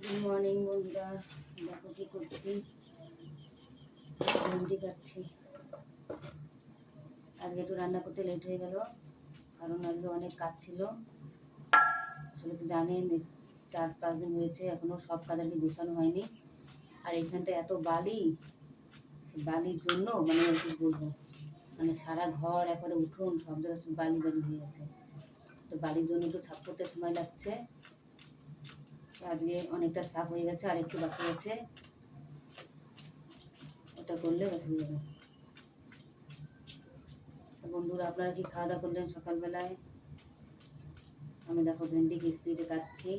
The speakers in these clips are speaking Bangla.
গুড মর্নিং বন্ধুরা, দেখো কি করছি, ভেন্ডি খাচ্ছি। আজকে একটু রান্না করতে লেট হয়ে গেল, কারণ আজকে অনেক কাজ ছিল। আসলে তো জানেন 4-5 দিন হয়েছে, এখনো সব কাজ আর কি গোছানো হয়নি। আর এইখানটা এত বালি, বালির জন্য মানে কি বলবো, মানে সারা ঘর একবারে উঠোন সব জায়গায় বালি বালি হয়ে গেছে। তো বালির জন্য একটু সাফ করতে সময় লাগছে। আজকে অনেকটা সাফ হয়ে গেছে, আর একটু বাকি আছে, ওটা করলে বেশ হয়ে যাবে। বন্ধুরা, আপনারা কি খাওয়া দাওয়া করলেন সকালবেলায়? আমি দেখো ভেন্ডি স্পিডে কাটছি।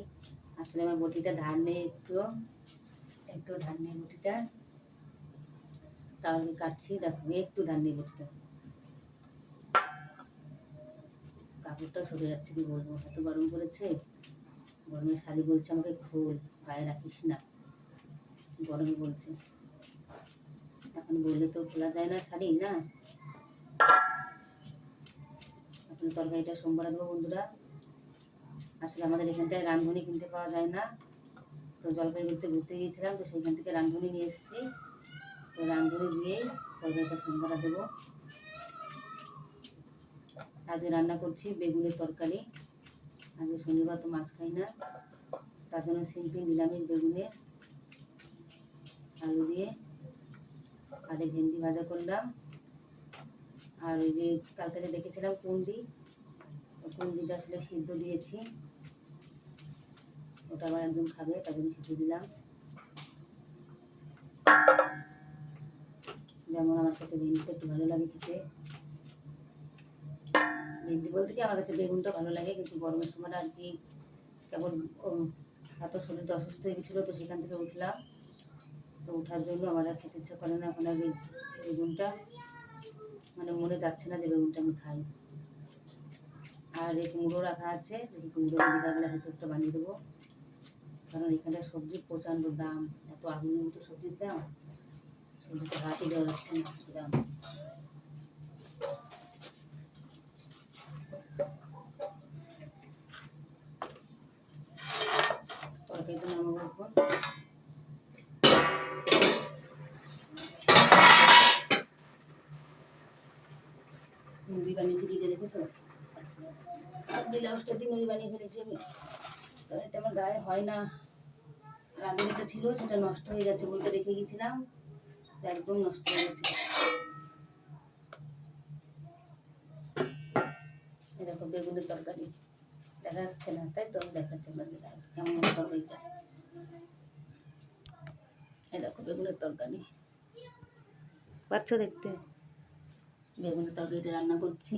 আসলে আমার বটিটা ধার নেই, একটু ধার নেই বটিটা, তাহলে কাটছি। দেখো একটু ধার নেই বটিটা, কাপড়টা সরে যাচ্ছে, কি বলবো, এত গরম পড়েছে। গরমে শালি বলছে আমাকে খোল, গায়ে রাখিস না, গরমে বলছে। এখন বললে তো খোলা যায় না শাড়ি, না। এখন তরকারিটা সোমবার দেবো বন্ধুরা। আসলে আমাদের এখানটায় রাঁধুনি কিনতে পাওয়া যায় না, তো জলপাইগুড়িতে ঘুরতে গিয়েছিলাম, তো সেইখান থেকে রাঁধুনি নিয়ে এসেছি। তো রাঁধুনি দিয়েই তরকারিটা সোমবার দেবো। আজকে রান্না করছি বেগুনের তরকারি। আজকে শনিবার, তো মাছ খাই না, তার জন্য সিম্পল নিরামিষ বেগুনে আলু দিয়ে আর ভেন্ডি ভাজা করলাম। আর ওই যে কালকে যে দেখেছিলাম কুন্দিটা আসলে সিদ্ধ দিয়েছি, ওটা আবার একদম খাবে, তার জন্য সিদ্ধ দিলাম। যেমন আমার কাছে ভেন্ডিটা একটু ভালো লাগে খেতে। ভেন্ডি বলতে কি, আমার কাছে বেগুনটা ভালো লাগে, কিন্তু গরমের সময় আর কি কেবল এত শরীরটা অসুস্থ হয়ে গেছিলো, তো সেখান থেকে উঠলাম। তো ওঠার জন্য আমার আর খেতে ইচ্ছা করে না এখন। আর বেগুনটা মানে মনে যাচ্ছে না যে বেগুনটা আমি খাই। আর এই কুমড়ো রাখা আছে, দেখি কুমড়ো বিকালবেলা হেঁচড়টা বানিয়ে দেবো। কারণ এখানে সবজির প্রচণ্ড দাম, এত আগুনের মতো সবজির দাম, সবজিতে হাতই দেওয়া যাচ্ছে না দাম। তরকারিটা নামাবো এখন। মুড়ি বানিয়েছি, দিকে দেখেছো, ব্লাউজটা দিয়ে মুড়ি বানিয়ে ফেলেছি আমি, কারণ এটা আমার গায়ে হয় না। রাঁধুনিটা ছিল, সেটা নষ্ট হয়ে গেছে বলতে রেখে গেছিলাম, একদম নষ্ট হয়ে গেছে। এরকম বেগুনের তরকারি দেখা যাচ্ছে না, তাই তো আমি দেখাচ্ছি আপনাদের কেমন তরকারিটা। এই দেখো বেগুনের তরকারি, পাচ্ছো দেখতে? বেগুনের তরকারিটা রান্না করছি।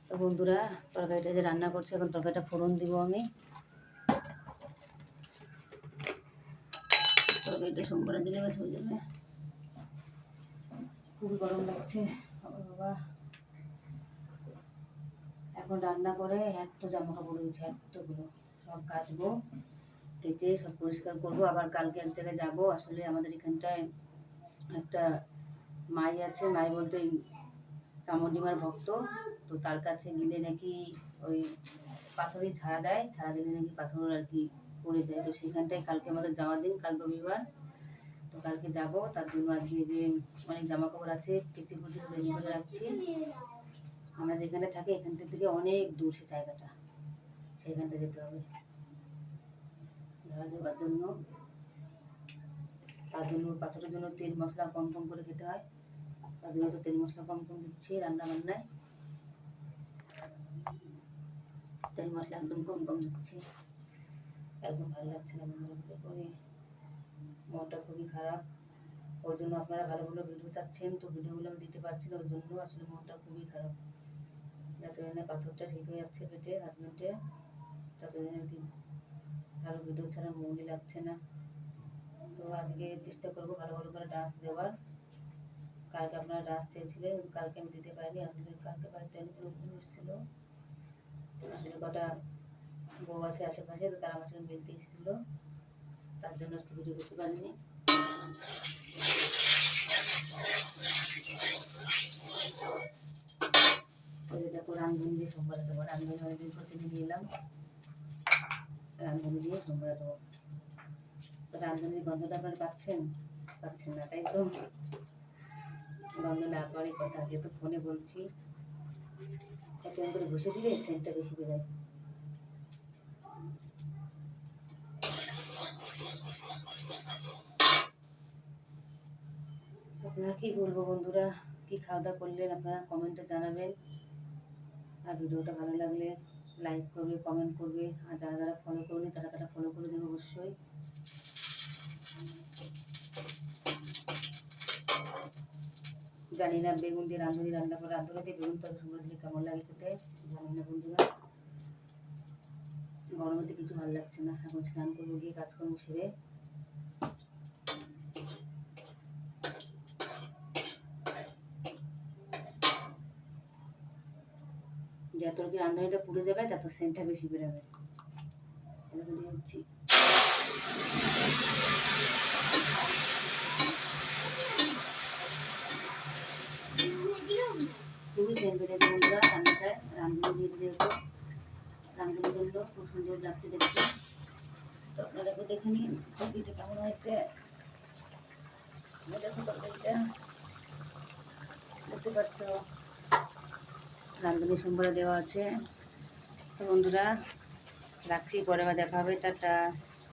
তো বন্ধুরা, তরকারিটা যে রান্না করছি, এখন তরকারিটা ফোড়ন দিব আমি। তরকারিটা সোমবার দিলে বেশ হয়ে যাবে। খুবই গরম লাগছে বাবা। এখন রান্না করে এত জামা কাপড় রয়েছে, এতগুলো সব কাচবো, কেচে সব পরিষ্কার করবো। আবার কালকে এক জায়গায় যাবো। আসলে আমাদের এখানটায় একটা মাই আছে, মাই বলতে কামডিমার ভক্ত। তো তার কাছে গেলে নাকি ওই পাথরই ছাড়া দেয়, ছাড়া দিলে নাকি পাথর আর কি পড়ে যায়। তো সেখানটায় কালকে আমাদের যাওয়ার দিন, কাল রবিবার। তো কালকে যাব, তার জন্য আজকে যে অনেক জামা কাপড় আছে কেচে কুচে রেডি করে রাখছি। আমরা যেখানে থাকি এখানটা থেকে অনেক দূর সে জায়গাটা, সেখানটা যেতে হবে ঝাড়া দেওয়ার জন্য। তার জন্য পাথরের জন্য তেল মশলা কম কম করে খেতে হয়, তার জন্য তো তেল মশলা কম কম দিচ্ছি রান্না বান্নায়, তেল মশলা একদম কম কম দিচ্ছি। একদম ভালো লাগছে না মনে করে, মনটা খুবই খারাপ। ওই জন্য আপনারা ভালো ভালো ভিডিও চাচ্ছেন, তো ভিডিওগুলো আমি দিতে পারছি না, ওই জন্য আসলে মনটা খুবই খারাপ। যতদিনে পাথরটা ঠিক হয়ে যাচ্ছে পেটে, হাত পেটে, ততদিন আর কি ভালো ভিডিও ছাড়া মনই লাগছে না। তো আজকে চেষ্টা করবো ভালো ভালো করে ডান্স দেওয়ার। কালকে আপনারা ডান্স চেয়েছিলেন, কালকে আমি দিতে পারিনি। আসলে কালকে বাড়িতে অনেক লোকজন এসেছিল, আসলে কটা বউ আছে আশেপাশে, তো তারা আমার সঙ্গে মিলতে এসেছিলো, তার জন্য আজকে ভিডিও করতে পারিনি। সোমবারে দেবো। রাঁধুনি অনেকদিন প্রতিদিন নিয়ে এলাম, রাঁধুনি দিয়ে সোমবারে দেবো। তো রাঁধুনির গন্ধটা আপনারা পাচ্ছেন না, তাই তো? গন্ধ না পাওয়ারই কথা, যেহেতু ফোনে বলছি। একটু করে বসে দিলে সেন্টটা বেশি বেরোয়। আপনারা কি বলবো বন্ধুরা, কি খাওয়া দাওয়া করলেন আপনারা কমেন্টে জানাবেন। আর ভিডিওটা ভালো লাগলে লাইক করবে, কমেন্ট করবে। আর যারা যারা ফলো করবে তারা ফলো করে দেবে অবশ্যই। জানি না বেগুন দিয়ে রাঁধুনি রান্না করে, রাঁধুনি দিয়ে বেগুন তরকারি সুন্দর দিলে কেমন লাগে খেতে, জানি না বন্ধুরা। গরমেতে কিছু ভালো লাগছে না। এখন স্নান করবো, গিয়ে কাজকর্ম সেরে। যত কি রাঁধুনিটা পুড়ে যাবে তত সেন্টটা বেশি বেরোবে। হচ্ছি খুবই সেন্ট বেরোবে বন্ধুরা রান্নাটায়। রাঁধুনি দিয়ে দিলে তো রাঁধুনির জন্য খুব সুন্দর লাগছে দেখতে। তো আপনাদেরকে দেখে নিন তরকারিটা কেমন হয়েছে। দেখো তরকারিটা, দেখতে পাচ্ছ রাঁধুনি সোমবারে দেওয়া আছে। তো বন্ধুরা রাখছি, পরে আবার দেখা হবে, টাটা।